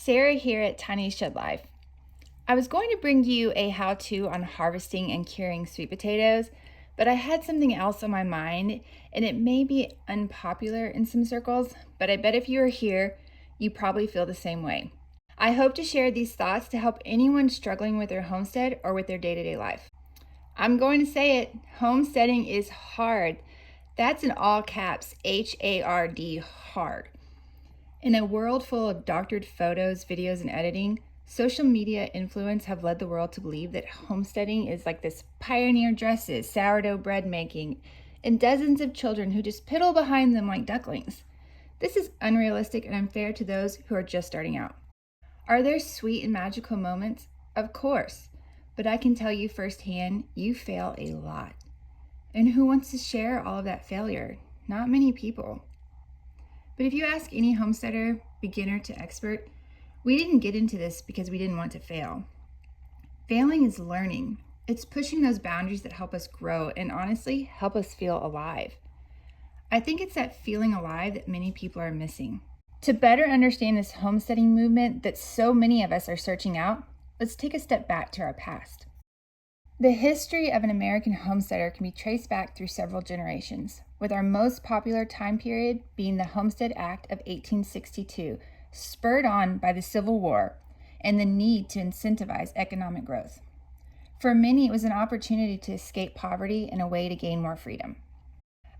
Sarah here at Tiny Shed Life. I was going to bring you a how-to on harvesting and curing sweet potatoes, but I had something else on my mind, and it may be unpopular in some circles, but I bet if you are here, you probably feel the same way. I hope to share these thoughts to help anyone struggling with their homestead or with their day-to-day life. I'm going to say it, homesteading is hard. That's in all caps, H-A-R-D, hard. In a world full of doctored photos, videos, and editing, social media influence have led the world to believe that homesteading is like this pioneer dresses, sourdough bread making, and dozens of children who just piddle behind them like ducklings. This is unrealistic and unfair to those who are just starting out. Are there sweet and magical moments? Of course, but I can tell you firsthand, you fail a lot. And who wants to share all of that failure? Not many people. But if you ask any homesteader, beginner to expert, we didn't get into this because we didn't want to fail. Failing is learning. It's pushing those boundaries that help us grow and honestly help us feel alive. I think it's that feeling alive that many people are missing. To better understand this homesteading movement that so many of us are searching out, let's take a step back to our past. The history of an American homesteader can be traced back through several generations, with our most popular time period being the Homestead Act of 1862, spurred on by the Civil War and the need to incentivize economic growth. For many, it was an opportunity to escape poverty and a way to gain more freedom.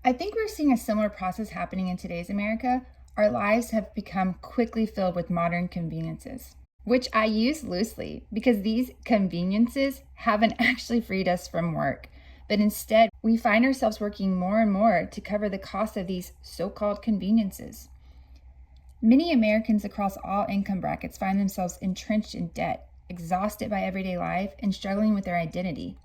I think we're seeing a similar process happening in today's America. Our lives have become quickly filled with modern conveniences, which I use loosely because these conveniences haven't actually freed us from work, but instead we find ourselves working more and more to cover the cost of these so-called conveniences. Many Americans across all income brackets find themselves entrenched in debt, exhausted by everyday life, and struggling with their identity.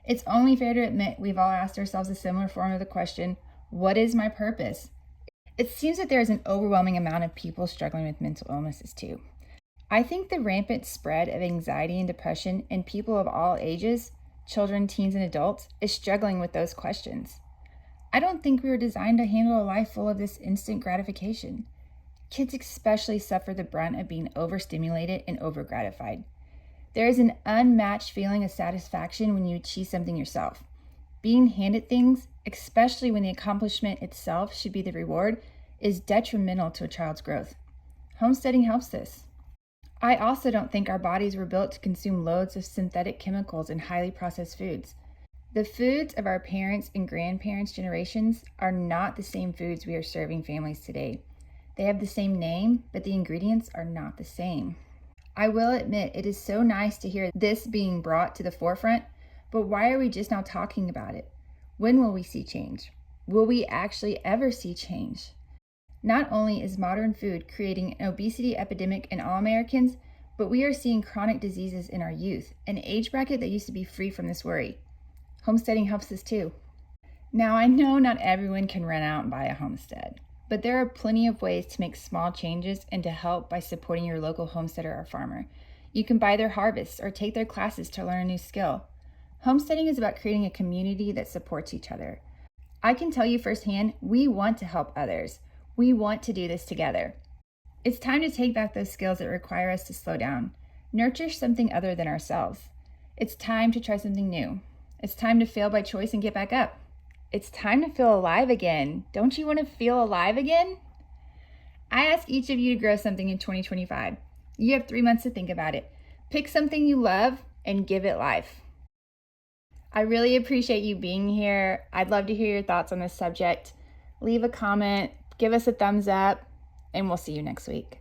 It's only fair to admit we've all asked ourselves a similar form of the question, what is my purpose? It seems that there is an overwhelming amount of people struggling with mental illnesses too. I think the rampant spread of anxiety and depression in people of all ages, children, teens, and adults, is struggling with those questions. I don't think we were designed to handle a life full of this instant gratification. Kids especially suffer the brunt of being overstimulated and overgratified. There is an unmatched feeling of satisfaction when you achieve something yourself. Being handed things, especially when the accomplishment itself should be the reward, is detrimental to a child's growth. Homesteading helps this. I also don't think our bodies were built to consume loads of synthetic chemicals and highly processed foods. The foods of our parents' and grandparents' generations are not the same foods we are serving families today. They have the same name, but the ingredients are not the same. I will admit it is so nice to hear this being brought to the forefront, but why are we just now talking about it? When will we see change? Will we actually ever see change? Not only is modern food creating an obesity epidemic in all Americans, but we are seeing chronic diseases in our youth, an age bracket that used to be free from this worry. Homesteading helps this too. Now, I know not everyone can run out and buy a homestead, but there are plenty of ways to make small changes and to help by supporting your local homesteader or farmer. You can buy their harvests or take their classes to learn a new skill. Homesteading is about creating a community that supports each other. I can tell you firsthand, we want to help others. We want to do this together. It's time to take back those skills that require us to slow down, nurture something other than ourselves. It's time to try something new. It's time to fail by choice and get back up. It's time to feel alive again. Don't you want to feel alive again? I ask each of you to grow something in 2025. You have 3 months to think about it. Pick something you love and give it life. I really appreciate you being here. I'd love to hear your thoughts on this subject. Leave a comment. Give us a thumbs up, and we'll see you next week.